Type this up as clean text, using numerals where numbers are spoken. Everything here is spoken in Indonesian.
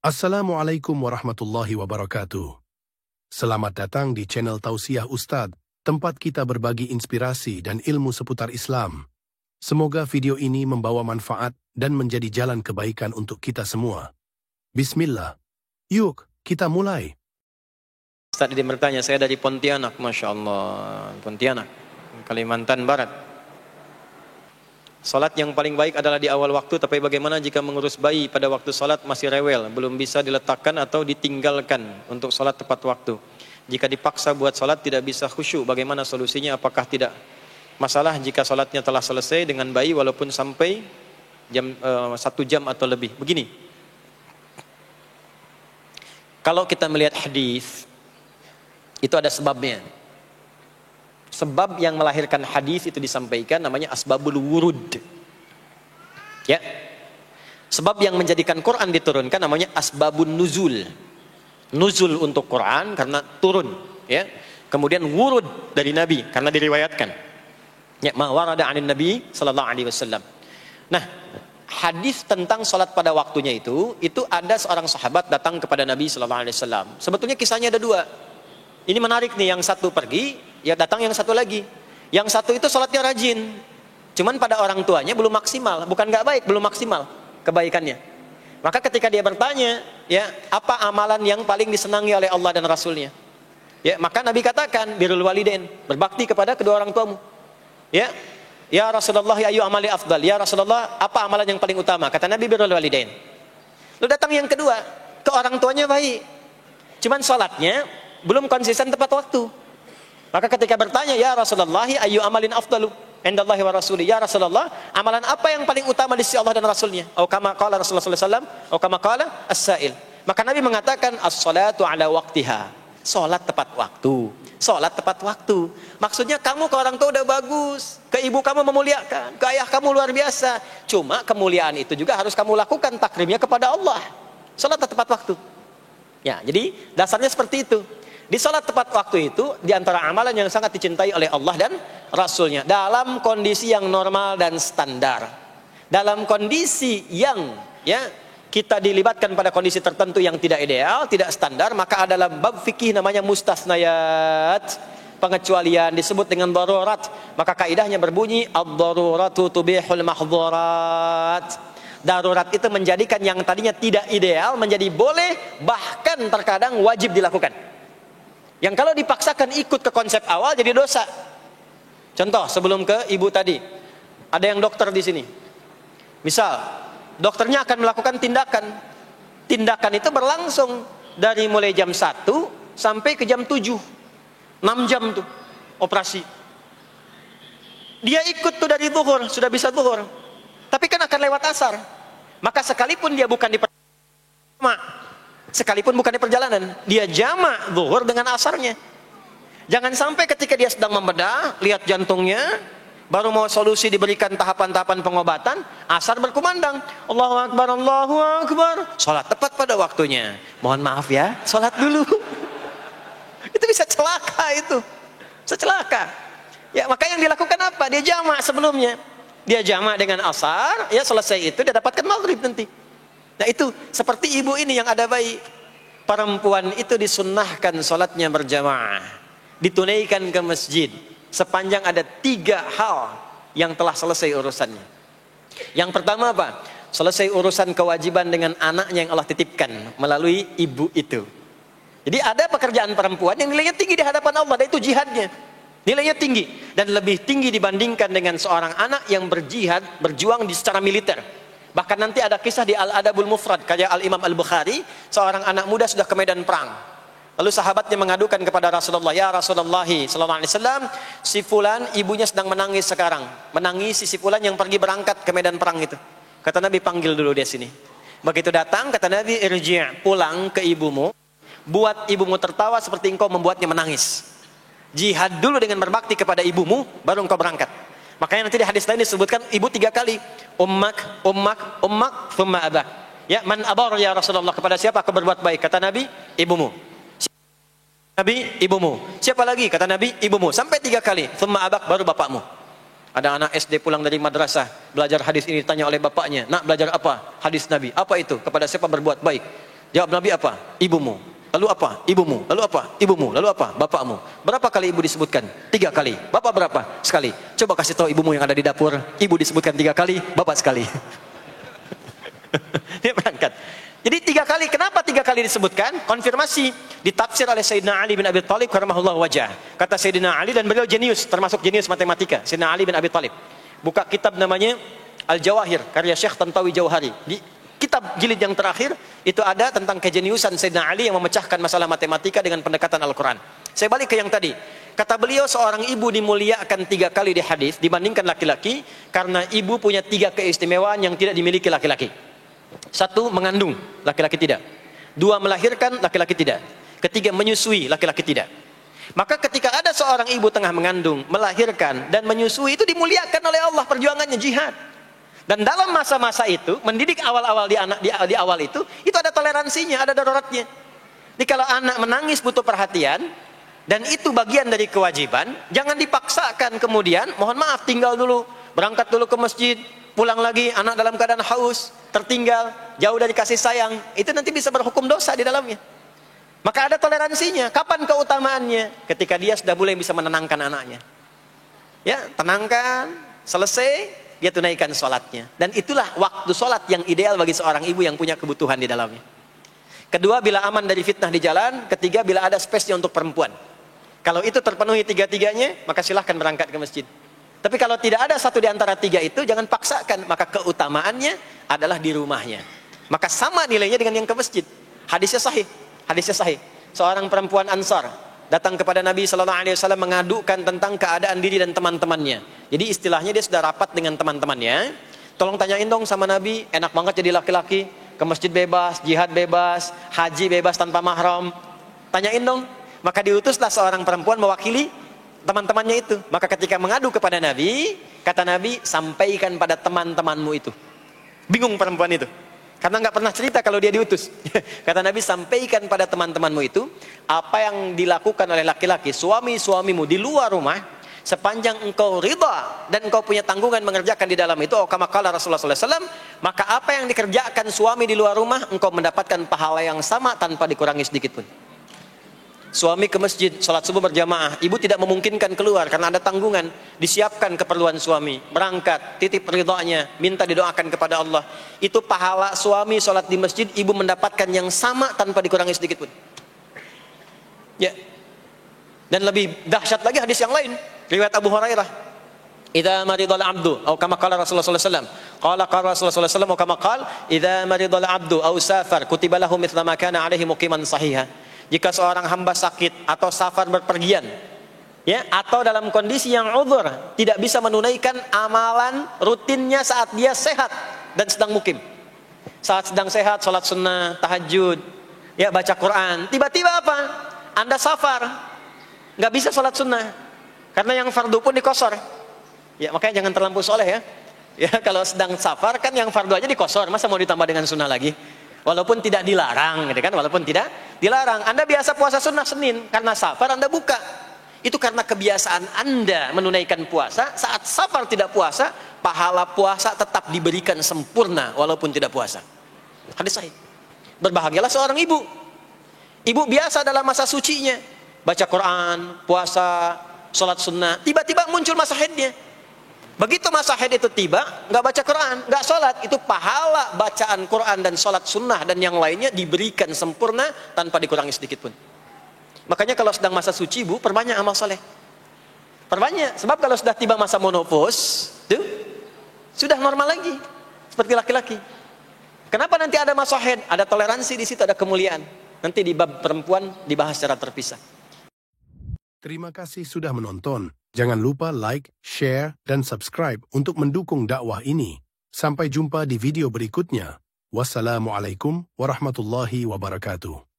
Assalamualaikum warahmatullahi wabarakatuh. Selamat datang di channel Tausiah Ustadz, tempat kita berbagi inspirasi dan ilmu seputar Islam. Semoga video ini membawa manfaat dan menjadi jalan kebaikan untuk kita semua. Bismillah. Yuk, kita mulai. Ustaz dia bertanya, saya dari Pontianak, Masya Allah, Pontianak, Kalimantan Barat. Salat yang paling baik adalah di awal waktu, tapi bagaimana jika mengurus bayi pada waktu salat masih rewel, belum bisa diletakkan atau ditinggalkan untuk salat tepat waktu? Jika dipaksa buat salat tidak bisa khusyuk, bagaimana solusinya? Apakah tidak masalah jika salatnya telah selesai dengan bayi walaupun sampai 1 jam atau lebih? Begini, kalau kita melihat hadis, itu ada sebabnya. Sebab yang melahirkan hadis itu disampaikan namanya asbabul wurud. Ya. Sebab yang menjadikan Quran diturunkan namanya asbabun nuzul. Nuzul untuk Quran karena turun, ya. Kemudian wurud dari Nabi karena diriwayatkan. Ya, ma warada 'anin Nabi sallallahu alaihi wasallam. Nah, hadis tentang salat pada waktunya itu ada seorang sahabat datang kepada Nabi sallallahu alaihi wasallam. Sebetulnya kisahnya ada 2. Ini menarik nih, yang satu pergi, ya datang yang satu lagi. Yang satu itu sholatnya rajin, cuman pada orang tuanya belum maksimal. Bukan nggak baik, belum maksimal kebaikannya. Maka ketika dia bertanya, ya apa amalan yang paling disenangi oleh Allah dan Rasulnya? Ya, maka Nabi katakan birrul walidain, berbakti kepada kedua orang tuamu. Ya Rasulullah, ya ayu amali afdal. Ya Rasulullah, apa amalan yang paling utama? Kata Nabi birrul walidain. Lalu datang yang kedua, ke orang tuanya baik, cuman sholatnya belum konsisten tepat waktu. Maka ketika bertanya, ya Rasulullah, ayu amalin afdalu indallahi wa rasuli, ya Rasulullah, amalan apa yang paling utama di sisi Allah dan Rasulnya? Atau kama qala Rasulullah sallallahu alaihi wasallam, atau kama qala as-sa'il. Maka Nabi mengatakan as-salatu ala waqtiha, salat tepat waktu. Salat tepat waktu. Maksudnya kamu ke orang tua udah bagus, ke ibu kamu memuliakan, ke ayah kamu luar biasa. Cuma kemuliaan itu juga harus kamu lakukan takrimnya kepada Allah. Salat tepat waktu. Ya, jadi dasarnya seperti itu. Di salat tepat waktu itu di antara amalan yang sangat dicintai oleh Allah dan Rasulnya dalam kondisi yang normal dan standar. Dalam kondisi yang kita dilibatkan pada kondisi tertentu yang tidak ideal, tidak standar, maka adalah bab fikih namanya mustasnayat, pengecualian disebut dengan darurat. Maka kaidahnya berbunyi ad-daruratu tubihul mahdhurat. Darurat itu menjadikan yang tadinya tidak ideal menjadi boleh, bahkan terkadang wajib dilakukan. Yang kalau dipaksakan ikut ke konsep awal jadi dosa. Contoh, sebelum ke ibu tadi, ada yang dokter di sini. Misal, dokternya akan melakukan tindakan. Tindakan itu berlangsung dari mulai jam 1 sampai ke jam 7. 6 jam tuh operasi. Dia ikut tuh dari zuhur, sudah bisa zuhur. Tapi kan akan lewat asar. Maka sekalipun dia bukan di sekalipun bukan di perjalanan, dia jamak zuhur dengan asarnya. Jangan sampai ketika dia sedang membedah, lihat jantungnya, baru mau solusi diberikan tahapan-tahapan pengobatan, asar berkumandang, Allahu Akbar, Allahu Akbar, sholat tepat pada waktunya. Mohon maaf ya, sholat dulu. Itu bisa celaka itu, bisa celaka. Ya, maka yang dilakukan apa? Dia jamak sebelumnya, dia jamak dengan asar, ya selesai itu dia dapatkan maghrib nanti. Nah itu seperti ibu ini yang ada bayi, perempuan itu disunnahkan sholatnya berjamaah, ditunaikan ke masjid sepanjang ada 3 hal yang telah selesai urusannya. Yang pertama apa? Selesai urusan kewajiban dengan anaknya yang Allah titipkan melalui ibu itu. Jadi ada pekerjaan perempuan yang nilainya tinggi di hadapan Allah, dan itu jihadnya. Nilainya tinggi dan lebih tinggi dibandingkan dengan seorang anak yang berjihad, berjuang di secara militer. Bahkan nanti ada kisah di Al-Adabul Mufrad karya Al-Imam Al-Bukhari, seorang anak muda sudah ke medan perang. Lalu sahabatnya mengadukan kepada Rasulullah, ya Rasulullah sallallahu alaihi wasallam, si fulan ibunya sedang menangis sekarang, menangis si fulan yang pergi berangkat ke medan perang itu. Kata Nabi, panggil dulu dia sini. Begitu datang, kata Nabi, irji', pulang ke ibumu, buat ibumu tertawa seperti engkau membuatnya menangis. Jihad dulu dengan berbakti kepada ibumu, baru engkau berangkat. Makanya nanti di hadis lain disebutkan ibu 3 kali, ummak, ummak, ummak, thumma abak. Ya, man abar ya Rasulullah, kepada siapa aku berbuat baik? Kata Nabi, ibumu. Nabi, ibumu. Siapa lagi? Kata Nabi, ibumu. Sampai 3 kali, thumma abak, baru bapakmu. Ada anak SD pulang dari madrasah, belajar hadis ini, ditanya oleh bapaknya, nak belajar apa? Hadis Nabi. Apa itu? Kepada siapa berbuat baik? Jawab Nabi apa? Ibumu. Lalu apa? Ibumu. Lalu apa? Ibumu. Lalu apa? Bapakmu. Berapa kali ibu disebutkan? 3 kali. Bapak berapa? Sekali. Coba kasih tahu ibumu yang ada di dapur. Ibu disebutkan 3 kali, bapak sekali. Dia berangkat. Jadi 3 kali. Kenapa 3 kali disebutkan? Konfirmasi ditafsir oleh Sayyidina Ali bin Abi Thalib karamahullah wajah. Kata Sayyidina Ali, dan beliau jenius, termasuk jenius matematika. Sayyidina Ali bin Abi Thalib buka kitab namanya Al-Jawahir karya Syekh Tantawi Jauhari. Di kitab jilid yang terakhir itu ada tentang kejeniusan Sayyidina Ali yang memecahkan masalah matematika dengan pendekatan Al-Quran. Saya balik ke yang tadi. Kata beliau, seorang ibu dimuliakan 3 kali di hadis dibandingkan laki-laki karena ibu punya 3 keistimewaan yang tidak dimiliki laki-laki. 1, mengandung, laki-laki tidak. 2, melahirkan, laki-laki tidak. 3, menyusui, laki-laki tidak. Maka ketika ada seorang ibu tengah mengandung, melahirkan, dan menyusui, itu dimuliakan oleh Allah, perjuangannya jihad. Dan dalam masa-masa itu, mendidik awal-awal di awal itu ada toleransinya, ada daruratnya. Jadi kalau anak menangis butuh perhatian, dan itu bagian dari kewajiban, jangan dipaksakan kemudian, mohon maaf, tinggal dulu, berangkat dulu ke masjid, pulang lagi, anak dalam keadaan haus, tertinggal, jauh dari kasih sayang, itu nanti bisa berhukum dosa di dalamnya. Maka ada toleransinya. Kapan keutamaannya? Ketika dia sudah mulai bisa menenangkan anaknya. Ya, tenangkan, selesai, dia tunaikan sholatnya. Dan itulah waktu sholat yang ideal bagi seorang ibu yang punya kebutuhan di dalamnya. Kedua, bila aman dari fitnah di jalan. Ketiga, bila ada space-nya untuk perempuan. Kalau itu terpenuhi 3-tiganya, maka silahkan berangkat ke masjid. Tapi kalau tidak ada satu di antara 3 itu, jangan paksakan. Maka keutamaannya adalah di rumahnya. Maka sama nilainya dengan yang ke masjid. Hadisnya sahih. Hadisnya sahih. Seorang perempuan Ansar datang kepada Nabi SAW mengadukan tentang keadaan diri dan teman-temannya. Jadi istilahnya dia sudah rapat dengan teman-temannya. Tolong tanyain dong sama Nabi, enak banget jadi laki-laki, ke masjid bebas, jihad bebas, haji bebas tanpa mahram. Tanyain dong. Maka diutuslah seorang perempuan mewakili teman-temannya itu. Maka ketika mengadu kepada Nabi, kata Nabi, sampaikan pada teman-temanmu itu. Bingung perempuan itu. Karena nggak pernah cerita kalau dia diutus. Kata Nabi, sampaikan pada teman-temanmu itu apa yang dilakukan oleh laki-laki, suami-suamimu di luar rumah, sepanjang engkau ridha dan engkau punya tanggungan mengerjakan di dalam itu. Kama qala Rasulullah SAW, maka apa yang dikerjakan suami di luar rumah, engkau mendapatkan pahala yang sama tanpa dikurangi sedikit pun. Suami ke masjid, sholat subuh berjamaah, ibu tidak memungkinkan keluar karena ada tanggungan, disiapkan keperluan suami, berangkat, titip ridhonya, minta didoakan kepada Allah. Itu pahala suami sholat di masjid, ibu mendapatkan yang sama tanpa dikurangi sedikit pun. Ya. Dan lebih dahsyat lagi hadis yang lain, riwayat Abu Hurairah. Idza maridal abdu, atau kama qala Rasulullah sallallahu alaihi wasallam. Qala Rasulullah sallallahu alaihi wasallam, kama qala, idza maridal abdu aw safar, kutiba lahu mithla ma kana alaihi muqiman sahiha. Jika seorang hamba sakit atau safar berpergian, ya, atau dalam kondisi yang uzur, tidak bisa menunaikan amalan rutinnya saat dia sehat dan sedang mukim. Saat sedang sehat, sholat sunnah, tahajud, ya, baca Quran. Tiba-tiba apa? Anda safar, nggak bisa sholat sunnah, karena yang fardu pun dikosor. Ya, makanya jangan terlampau soleh ya. Ya, kalau sedang safar kan yang fardu aja dikosor, masa mau ditambah dengan sunnah lagi? Walaupun tidak dilarang, gitu kan? Walaupun tidak dilarang. Anda biasa puasa sunnah Senin, karena safar Anda buka. Itu karena kebiasaan Anda menunaikan puasa. Saat safar tidak puasa, pahala puasa tetap diberikan sempurna walaupun tidak puasa. Hadis sahih. Berbahagialah seorang ibu. Ibu biasa dalam masa sucinya, baca Quran, puasa, sholat sunnah. Tiba-tiba muncul masa haidnya. Begitu masa haid itu tiba, nggak baca Quran, nggak sholat, itu pahala bacaan Quran dan sholat sunnah dan yang lainnya diberikan sempurna tanpa dikurangi sedikit pun. Makanya kalau sedang masa suci, bu, perbanyak amal soleh. Perbanyak, sebab kalau sudah tiba masa menopause, tuh sudah normal lagi, seperti laki-laki. Kenapa nanti ada masa haid? Ada toleransi di situ, ada kemuliaan. Nanti di bab perempuan dibahas secara terpisah. Terima kasih sudah menonton. Jangan lupa like, share, dan subscribe untuk mendukung dakwah ini. Sampai jumpa di video berikutnya. Wassalamualaikum warahmatullahi wabarakatuh.